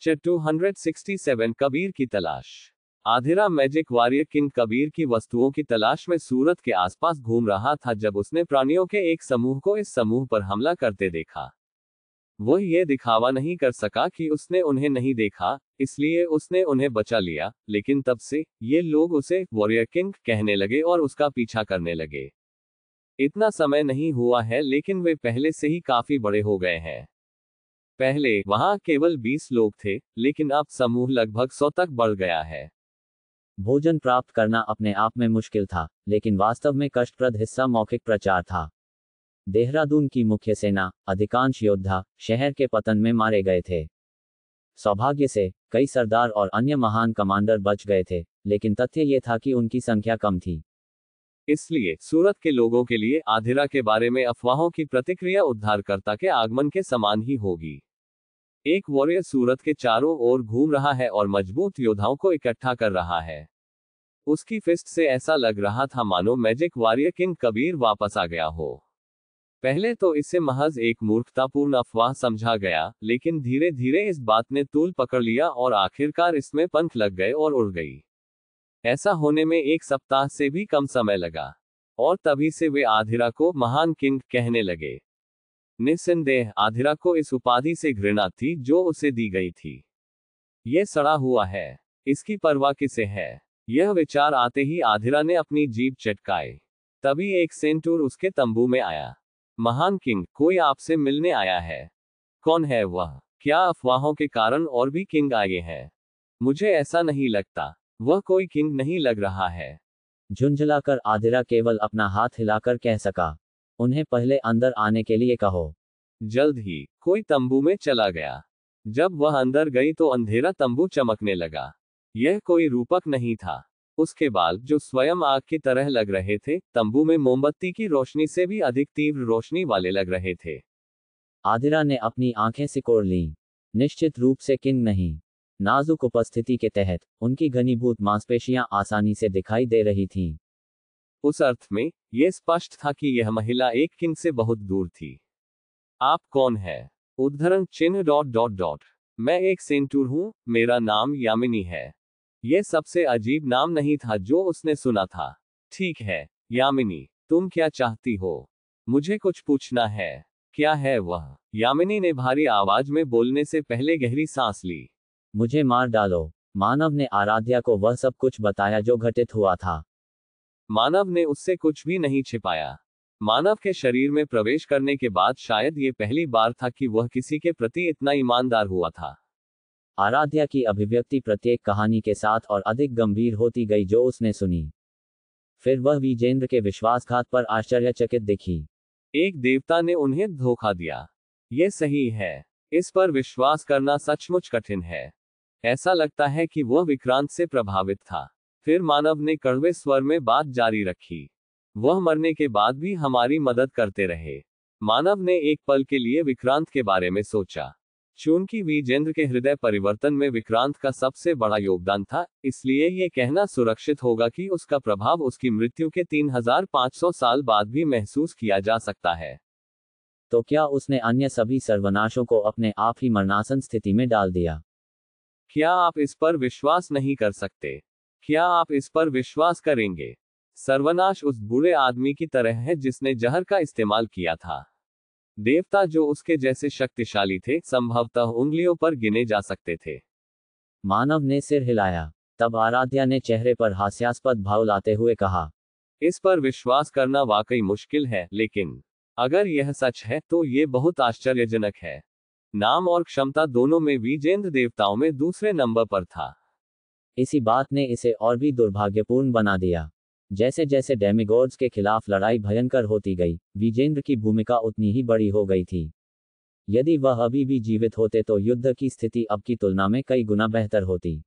Chapter 267 Kabir की तलाश। Adhira magic warrior king Kabir की वस्तुओं की तलाश में सूरत के आसपास घूम रहा था जब उसने प्राणियों के एक समूह को इस समूह पर हमला करते देखा। वो ये दिखावा नहीं कर सका कि उसने उन्हें नहीं देखा, इसलिए उसने उन्हें बचा लिया, लेकिन तब से ये लोग उसे वॉरियर किंग कहने लगे और उसका पीछा करने लगे। इतना समय नहीं हुआ है लेकिन वे पहले से ही काफी बड़े हो गए हैं। पहले वहां केवल 20 लोग थे, लेकिन अब समूह लगभग 100 तक बढ़ गया है। भोजन प्राप्त करना अपने आप में मुश्किल था, लेकिन वास्तव में कष्टप्रद हिस्सा मौखिक प्रचार था। देहरादून की मुख्य सेना, अधिकांश योद्धा, शहर के पतन में मारे गए थे। सौभाग्य से कई सरदार और अन्य महान कमांडर बच गए थे, लेकिन तथ्य ये था कि उनकी संख्या कम थी। इसलिए सूरत के लोगों के लिए आधिरा के बारे में अफवाहों की प्रतिक्रिया उद्धारकर्ता के आगमन के समान ही होगी। एक वॉरियर सूरत के चारों ओर घूम रहा है और मजबूत योद्धाओं को इकट्ठा कर रहा है। उसकी फिस्ट से ऐसा लग रहा था मानो मैजिक वॉरियर किंग कबीर वापस आ गया हो। पहले तो इसे महज एक मूर्खतापूर्ण अफवाह समझा गया, लेकिन धीरे धीरे इस बात ने तूल पकड़ लिया और आखिरकार इसमें पंख लग गए और उड़ गई। ऐसा होने में 1 सप्ताह से भी कम समय लगा, और तभी से वे आधिरा को महान किंग कहने लगे। निस्संदेह आधिरा को इस उपाधि से घृणा थी जो उसे दी गई थी। यह सड़ा हुआ है, इसकी परवाह किसे है? यह विचार आते ही आधिरा ने अपनी जीभ चटकाई। तभी एक सेंटूर उसके तंबू में आया। महान किंग, कोई आपसे मिलने आया है। कौन है वह? क्या अफवाहों के कारण और भी किंग आए हैं? मुझे ऐसा नहीं लगता। वह कोई किंग नहीं लग रहा है। झुंझलाकर आधिरा केवल अपना हाथ हिलाकर कह सका, उन्हें पहले अंदर आने के लिए कहो। जल्द ही कोई तंबू में चला गया। जब वह अंदर गई तो अंधेरा तंबू चमकने लगा। यह कोई रूपक नहीं था। उसके बाल, जो स्वयं आग की तरह लग रहे थे, तंबू में मोमबत्ती की रोशनी से भी अधिक तीव्र रोशनी वाले लग रहे थे। आधिरा ने अपनी आंखें सिकोड़ लीं। निश्चित रूप से किंग नहीं। नाजुक उपस्थिति के तहत उनकी घनीभूत मांसपेशियां आसानी से दिखाई दे रही थीं। उस अर्थ में यह स्पष्ट था कि यह महिला एक किंग से बहुत दूर थी। आप कौन है? उद्धरण चिन्ह ... मैं एक सेंटूर हूं, मेरा नाम यामिनी है। यह सबसे अजीब नाम नहीं था जो उसने सुना था। ठीक है यामिनी, तुम क्या चाहती हो? मुझे कुछ पूछना है। क्या है वह? यामिनी ने भारी आवाज में बोलने से पहले गहरी सांस ली। मुझे मार डालो। मानव ने आराध्या को वह सब कुछ बताया जो घटित हुआ था। मानव ने उससे कुछ भी नहीं छिपाया। मानव के शरीर में प्रवेश करने के बाद शायद ये पहली बार था कि वह किसी के प्रति इतना ईमानदार हुआ था। आराध्या की अभिव्यक्ति प्रत्येक कहानी के साथ और अधिक गंभीर होती गई जो उसने सुनी। फिर वह विजेंद्र के विश्वासघात पर आश्चर्यचकित दिखी। एक देवता ने उन्हें धोखा दिया। यह सही है। इस पर विश्वास करना सचमुच कठिन है। ऐसा लगता है कि वह विक्रांत से प्रभावित था। फिर मानव ने कड़वे स्वर में बात जारी रखी। वह मरने के बाद भी हमारी मदद करते रहे। मानव ने एक पल के लिए विक्रांत के बारे में सोचा। चूंकि विजेंद्र के हृदय परिवर्तन में विक्रांत का सबसे बड़ा योगदान था, इसलिए यह कहना सुरक्षित होगा कि उसका प्रभाव उसकी मृत्यु के 3500 साल बाद भी महसूस किया जा सकता है। तो क्या उसने अन्य सभी सर्वनाशों को अपने आप ही मरणासन स्थिति में डाल दिया? क्या आप इस पर विश्वास नहीं कर सकते? क्या आप इस पर विश्वास करेंगे? सर्वनाश उस बूढ़े आदमी की तरह है जिसने जहर का इस्तेमाल किया था। देवता जो उसके जैसे शक्तिशाली थे, संभवतः उंगलियों पर गिने जा सकते थे। मानव ने सिर हिलाया। तब आराध्या ने चेहरे पर हास्यास्पद भाव लाते हुए कहा, इस पर विश्वास करना वाकई मुश्किल है, लेकिन अगर यह सच है तो यह बहुत आश्चर्यजनक है। नाम और क्षमता दोनों में विजेंद्र देवताओं में दूसरे नंबर पर था। इसी बात ने इसे और भी दुर्भाग्यपूर्ण बना दिया। जैसे जैसे डेमिगॉड्स के खिलाफ लड़ाई भयंकर होती गई, विजेंद्र की भूमिका उतनी ही बड़ी हो गई थी। यदि वह अभी भी जीवित होते तो युद्ध की स्थिति अब की तुलना में कई गुना बेहतर होती।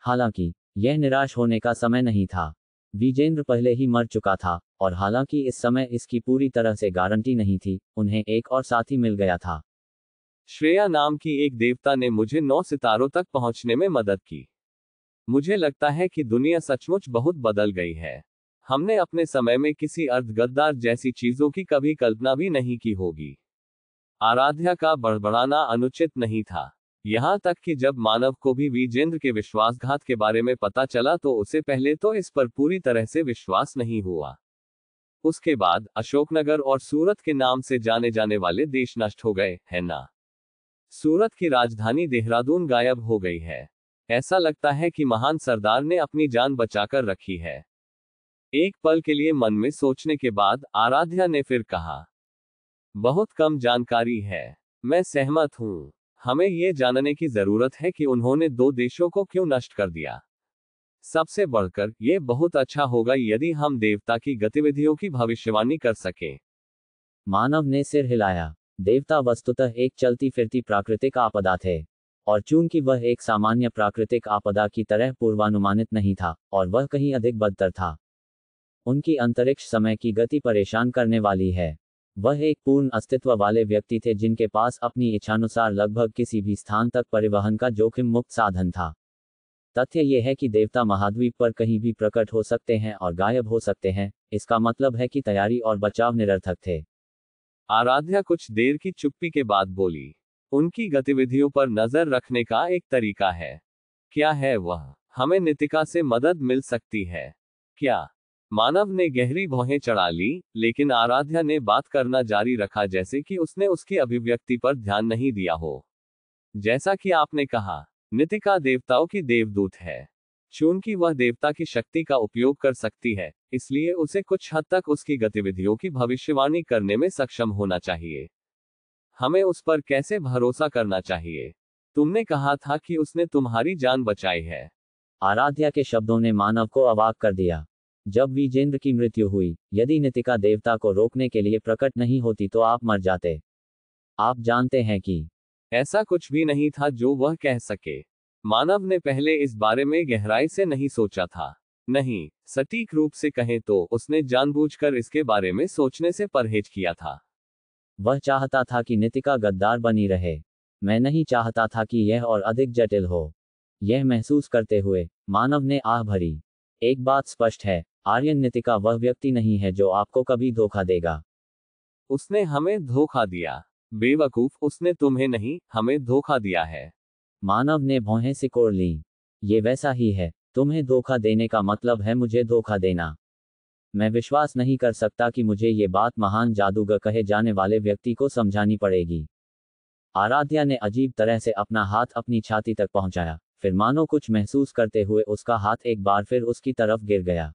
हालांकि यह निराश होने का समय नहीं था। विजेंद्र पहले ही मर चुका था, और हालांकि इस समय इसकी पूरी तरह से गारंटी नहीं थी, उन्हें एक और साथी मिल गया था। श्रेया नाम की एक देवता ने मुझे 9 सितारों तक पहुंचने में मदद की। मुझे लगता है कि दुनिया सचमुच बहुत बदल गई है। हमने अपने समय में किसी अर्धगद्दार जैसी चीजों की कभी कल्पना भी नहीं की होगी। आराध्या का बड़बड़ाना अनुचित नहीं था। यहाँ तक कि जब मानव को भी विजेंद्र के विश्वासघात के बारे में पता चला तो उसे पहले तो इस पर पूरी तरह से विश्वास नहीं हुआ। उसके बाद अशोकनगर और सूरत के नाम से जाने जाने वाले देश नष्ट हो गए, है ना? सूरत की राजधानी देहरादून गायब हो गई है। ऐसा लगता है कि महान सरदार ने अपनी जान बचाकर रखी है। एक पल के लिए मन में सोचने के बाद आराध्या ने फिर कहा, बहुत कम जानकारी है। मैं सहमत हूं। हमें यह जानने की जरूरत है कि उन्होंने दो देशों को क्यों नष्ट कर दिया। सबसे बढ़कर यह बहुत अच्छा होगा यदि हम देवता की गतिविधियों की भविष्यवाणी कर सकें। मानव ने सिर हिलाया। देवता वस्तुतः एक चलती फिरती प्राकृतिक आपदा थे, और चूंकि वह एक सामान्य प्राकृतिक आपदा की तरह पूर्वानुमानित नहीं था, और वह कहीं अधिक बदतर था। उनकी अंतरिक्ष समय की गति परेशान करने वाली है। वह एक पूर्ण अस्तित्व वाले व्यक्ति थे जिनके पास अपनी इच्छानुसार लगभग किसी भी स्थान तक परिवहन का जोखिम मुक्त साधन था। तथ्य यह है कि देवता महाद्वीप पर कहीं भी प्रकट हो सकते हैं और गायब हो सकते हैं। इसका मतलब है कि तैयारी और बचाव निरर्थक थे। आराध्या कुछ देर की चुप्पी के बाद बोली, उनकी गतिविधियों पर नजर रखने का एक तरीका है। क्या है वह? हमें नितिका से मदद मिल सकती है क्या? मानव ने गहरी भौहें चढ़ा ली, लेकिन आराध्या ने बात करना जारी रखा जैसे कि उसने उसकी अभिव्यक्ति पर ध्यान नहीं दिया हो। जैसा कि आपने कहा, नितिका देवताओं की देवदूत है। चूंकि वह देवता की शक्ति का उपयोग कर सकती है, इसलिए उसे कुछ हद तक उसकी गतिविधियों की भविष्यवाणी करने में सक्षम होना चाहिए। हमें उस पर कैसे भरोसा करना चाहिए? तुमने कहा था कि उसने तुम्हारी जान बचाई है। आराध्या के शब्दों ने मानव को अवाक कर दिया। जब विजेंद्र की मृत्यु हुई, यदि नितिका देवता को रोकने के लिए प्रकट नहीं होती तो आप मर जाते। आप जानते हैं कि ऐसा कुछ भी नहीं था जो वह कह सके। मानव ने पहले इस बारे में गहराई से नहीं सोचा था। नहीं, सटीक रूप से कहें तो उसने जानबूझकर इसके बारे में सोचने से परहेज किया था। वह चाहता था कि नितिका गद्दार बनी रहे। मैं नहीं चाहता था कि यह और अधिक जटिल हो। यह महसूस करते हुए मानव ने आह भरी। एक बात स्पष्ट है, आर्यन नितिका वह व्यक्ति नहीं है जो आपको कभी धोखा देगा। उसने हमें धोखा दिया। बेवकूफ, उसने तुम्हें नहीं, हमें धोखा दिया है। मानव ने भौहें सिकोड़ लीं। ये वैसा ही है। तुम्हें धोखा देने का मतलब है मुझे धोखा देना। मैं विश्वास नहीं कर सकता कि मुझे ये बात महान जादूगर कहे जाने वाले व्यक्ति को समझानी पड़ेगी। आराध्या ने अजीब तरह से अपना हाथ अपनी छाती तक पहुंचाया, फिर मानो कुछ महसूस करते हुए उसका हाथ एक बार फिर उसकी तरफ गिर गया।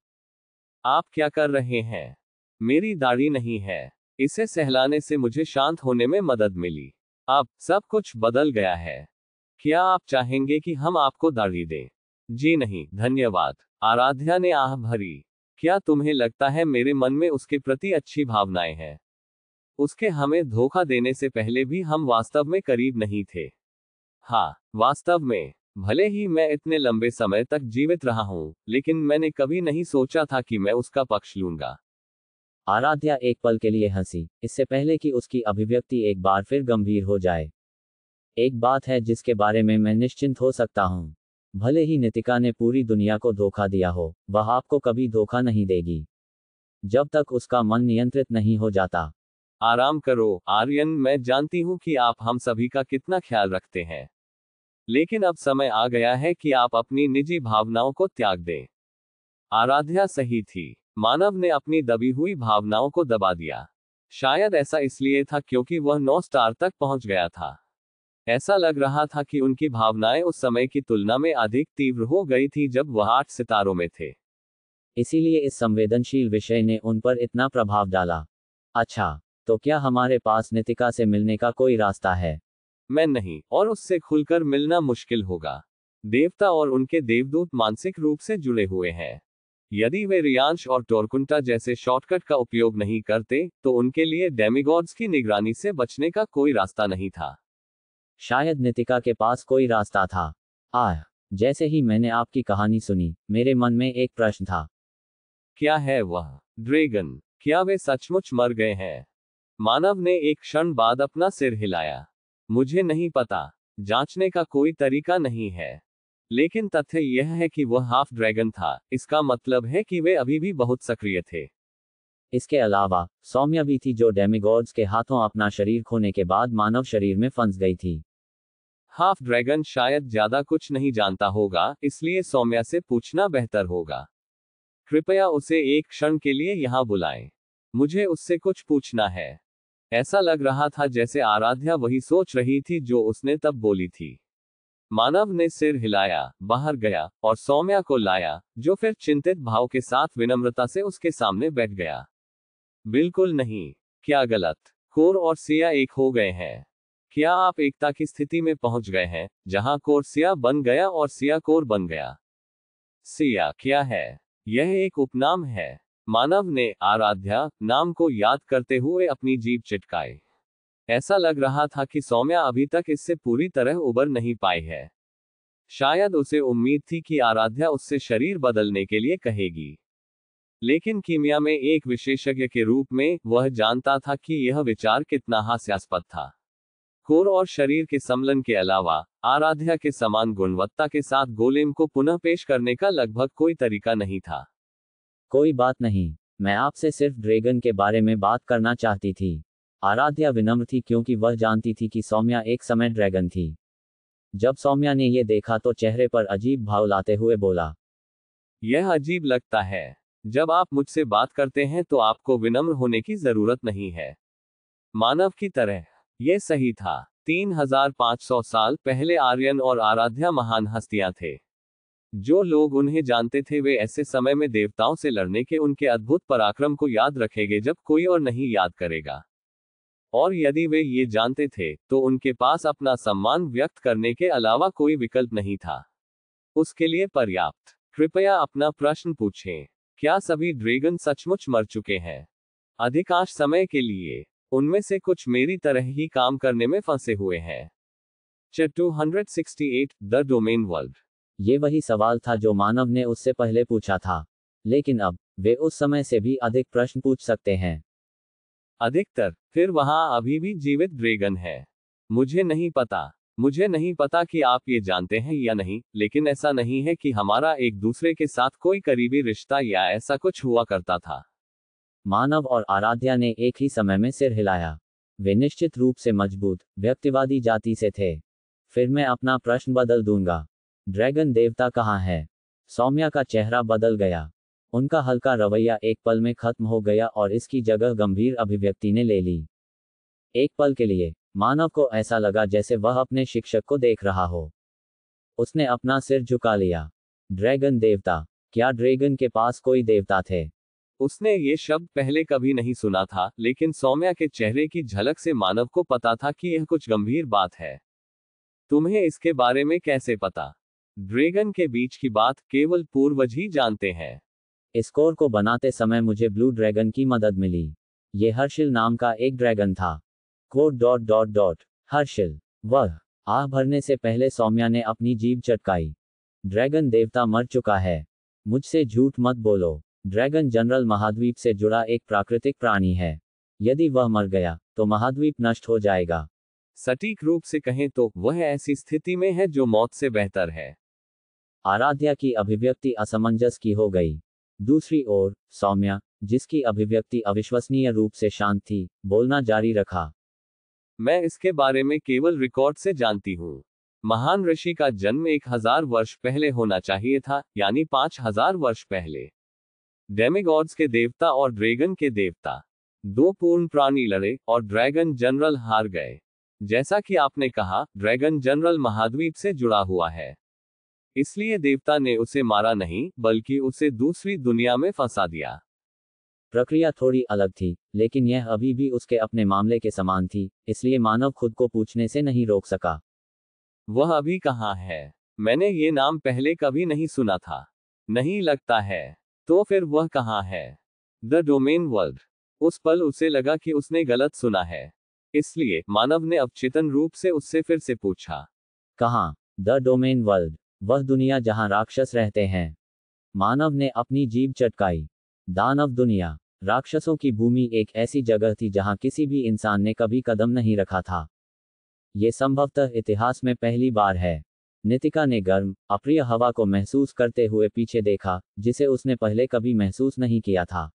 आप क्या कर रहे हैं? मेरी दाढ़ी नहीं है। इसे सहलाने से मुझे शांत होने में मदद मिली। अब सब कुछ बदल गया है। क्या आप चाहेंगे कि हम आपको दाढ़ी दें? जी नहीं, धन्यवाद। आराध्या ने आह भरी। क्या तुम्हें लगता है मेरे मन में उसके प्रति अच्छी भावनाएं हैं? उसके हमें धोखा देने से पहले भी हम वास्तव में करीब नहीं थे। हाँ, वास्तव में। भले ही मैं इतने लंबे समय तक जीवित रहा हूं, लेकिन मैंने कभी नहीं सोचा था कि मैं उसका पक्ष लूंगा। आराध्या एक पल के लिए हंसी, इससे पहले कि उसकी अभिव्यक्ति एक बार फिर गंभीर हो जाए। एक बात है जिसके बारे में मैं निश्चिंत हो सकता हूँ। भले ही नितिका ने पूरी दुनिया को धोखा दिया हो, वह आपको कभी धोखा नहीं देगी जब तक उसका मन नियंत्रित नहीं हो जाता। आराम करो, आर्यन, मैं जानती हूं कि आप हम सभी का कितना ख्याल रखते हैं। लेकिन अब समय आ गया है कि आप अपनी निजी भावनाओं को त्याग दें। आराध्या सही थी। मानव ने अपनी दबी हुई भावनाओं को दबा दिया। शायद ऐसा इसलिए था क्योंकि वह 9 स्टार तक पहुंच गया था। ऐसा लग रहा था कि उनकी भावनाएं उस समय की तुलना में अधिक तीव्र हो गई थी जब वह 8 सितारों में थे। इसीलिए इस संवेदनशील विषय ने उन पर इतना प्रभाव डाला। अच्छा, तो क्या हमारे पास नितिका से मिलने का कोई रास्ता है? मैं नहीं, और उससे खुलकर मिलना मुश्किल होगा। देवता और उनके देवदूत मानसिक रूप से जुड़े हुए हैं। यदि वे रियांश और टोरकुंटा जैसे शॉर्टकट का उपयोग नहीं करते, तो उनके लिए डेमिगॉड्स की निगरानी से बचने का कोई रास्ता नहीं था। शायद नितिका के पास कोई रास्ता था। जैसे ही मैंने आपकी कहानी सुनी, मेरे मन में एक प्रश्न था। क्या है वह? ड्रैगन, क्या वे सचमुच मर गए हैं? मानव ने एक क्षण बाद अपना सिर हिलाया। मुझे नहीं पता। जांचने का कोई तरीका नहीं है। लेकिन तथ्य यह है कि वह हाफ ड्रैगन था। इसका मतलब है कि वे अभी भी बहुत सक्रिय थे। इसके अलावा सौम्या भी थी जो डेमिगॉड्स के हाथों अपना शरीर खोने के बाद मानव शरीर में फंस गई थी। हाफ ड्रैगन शायद ज्यादा कुछ नहीं जानता होगा, इसलिए सौम्या से पूछना बेहतर होगा। कृपया उसे एक क्षण के लिए यहाँ बुलाएं। मुझे उससे कुछ पूछना है। ऐसा लग रहा था जैसे आराध्या वही सोच रही थी जो उसने तब बोली थी। मानव ने सिर हिलाया, बाहर गया और सौम्या को लाया, जो फिर चिंतित भाव के साथ विनम्रता से उसके सामने बैठ गया। बिल्कुल नहीं। क्या गलत? कोर और सिया एक हो गए हैं? क्या आप एकता की स्थिति में पहुंच गए हैं, जहां कोर सिया बन गया और सिया कोर बन गया? सिया क्या है? यह एक उपनाम है। मानव ने आराध्या नाम को याद करते हुए अपनी जीभ चिटकाई। ऐसा लग रहा था कि सौम्या अभी तक इससे पूरी तरह उबर नहीं पाई है। शायद उसे उम्मीद थी कि आराध्या उससे शरीर बदलने के लिए कहेगी, लेकिन कीमिया में एक विशेषज्ञ के रूप में वह जानता था कि यह विचार कितना हास्यास्पद था। कोर और शरीर के सम्मिलन के अलावा आराध्या के समान गुणवत्ता के साथ गोलेम को पुनः पेश करने का लगभग कोई तरीका नहीं था। कोई बात नहीं, मैं आपसे सिर्फ ड्रैगन के बारे में बात करना चाहती थी। आराध्या विनम्र थी क्योंकि वह जानती थी कि सौम्या एक समय ड्रैगन थी। जब सौम्या ने यह देखा तो चेहरे पर अजीब भाव लाते हुए बोला, यह अजीब लगता है। जब आप मुझसे बात करते हैं तो आपको विनम्र होने की जरूरत नहीं है। मानव की तरह। यह सही था। 3500 साल पहले आर्यन और आराध्या महान हस्तियां थे। जो लोग उन्हें जानते थे वे ऐसे समय में देवताओं से लड़ने के उनके अद्भुत पराक्रम को याद रखेंगे जब कोई और नहीं याद करेगा। और यदि वे ये जानते थे तो उनके पास अपना सम्मान व्यक्त करने के अलावा कोई विकल्प नहीं था। उसके लिए पर्याप्त। कृपया अपना प्रश्न पूछें। क्या सभी ड्रैगन सचमुच मर चुके हैं? अधिकांश समय के लिए। उनमें से कुछ मेरी तरह ही काम करने में फंसे हुए हैं। 268 द डोमेन वर्ल्ड। ये वही सवाल था जो मानव ने उससे पहले पूछा था, लेकिन अब वे उस समय से भी अधिक प्रश्न पूछ सकते हैं। अधिकतर। फिर वहां अभी भी जीवित ड्रैगन है। मुझे नहीं पता कि आप ये जानते हैं या नहीं, लेकिन ऐसा नहीं है कि हमारा एक दूसरे के साथ कोई करीबी रिश्ता या ऐसा कुछ हुआ करता था। मानव और आराध्या ने एक ही समय में सिर हिलाया। वे निश्चित रूप से मजबूत, व्यक्तिवादी जाति से थे। फिर मैं अपना प्रश्न बदल दूंगा। ड्रैगन देवता कहाँ है? सौम्या का चेहरा बदल गया। उनका हल्का रवैया एक पल में खत्म हो गया और इसकी जगह गंभीर अभिव्यक्ति ने ले ली। एक पल के लिए मानव को ऐसा लगा जैसे वह अपने शिक्षक को देख रहा हो। उसने अपना सिर झुका लिया। ड्रैगन देवता? क्या ड्रैगन के पास कोई देवता थे? उसने ये शब्द पहले कभी नहीं सुना था, लेकिन सौम्या के चेहरे की झलक से मानव को पता था कि यह कुछ गंभीर बात है। तुम्हें इसके बारे में कैसे पता? ड्रैगन के बीच की बात केवल पूर्वज ही जानते हैं। स्कोर को बनाते समय मुझे ब्लू ड्रैगन की मदद मिली। ये हर्षिल नाम का एक ड्रैगन था। हर्षिल। वह। आह भरने से पहले सौम्या ने अपनी जीभ चटकाई। ड्रैगन देवता मर चुका है। मुझसे झूठ मत बोलो। ड्रैगन जनरल महाद्वीप से जुड़ा एक प्राकृतिक प्राणी है। यदि वह मर गया तो महाद्वीप नष्ट हो जाएगा। सटीक रूप से कहें तो वह ऐसी स्थिति में है जो मौत से बेहतर है। आराध्या की अभिव्यक्ति असमंजस की हो गई। दूसरी ओर सौम्या, जिसकी अभिव्यक्ति अविश्वसनीय रूप से शांत थी, बोलना जारी रखा। मैं इसके बारे में केवल रिकॉर्ड से जानती हूँ। महान ऋषि का जन्म 1000 वर्ष पहले होना चाहिए था, यानी 5000 वर्ष पहले। डेमिगॉड्स के देवता और ड्रैगन के देवता, दो पूर्ण प्राणी लड़े और ड्रैगन जनरल हार गए। जैसा कि आपने कहा, ड्रैगन जनरल महाद्वीप से जुड़ा हुआ है, इसलिए देवता ने उसे मारा नहीं, बल्कि उसे दूसरी दुनिया में फंसा दिया। प्रक्रिया थोड़ी अलग थी, लेकिन यह अभी भी उसके अपने मामले के समान थी, इसलिए मानव खुद को पूछने से नहीं रोक सका। वह अभी कहाँ है? मैंने ये नाम पहले कभी नहीं सुना था। नहीं लगता है। तो फिर वह कहाँ है? The domain world. उस पल उसे लगा कि उसने गलत सुना है, इसलिए मानव ने अवचेतन रूप से उससे फिर से पूछा। कहाँ? The domain world. वह दुनिया जहाँ राक्षस रहते हैं। मानव ने अपनी जीभ चटकाई। दानव दुनिया। राक्षसों की भूमि एक ऐसी जगह थी जहाँ किसी भी इंसान ने कभी कदम नहीं रखा था। ये संभवतः इतिहास में पहली बार है। नितिका ने गर्म, अप्रिय हवा को महसूस करते हुए पीछे देखा, जिसे उसने पहले कभी महसूस नहीं किया था।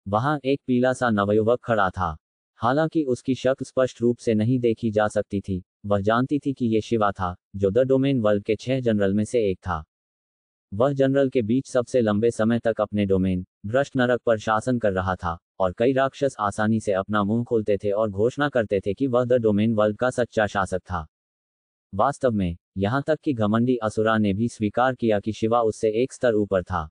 वहां एक पीला सा नवयुवक खड़ा था। हालांकि उसकी शक्ल स्पष्ट रूप से नहीं देखी जा सकती थी, वह जानती थी कि ये शिवा था, जो द डोमेन वर्ल्ड के 6 जनरल में से एक था। वह जनरल के बीच सबसे लंबे समय तक अपने डोमेन, भ्रष्ट नरक पर शासन कर रहा था, और कई राक्षस आसानी से अपना मुंह खोलते थे और घोषणा करते थे कि वह द डोमेन वर्ल्ड का सच्चा शासक था। वास्तव में, यहाँ तक कि घमंडी असुरा ने भी स्वीकार किया कि शिवा उससे एक स्तर ऊपर था।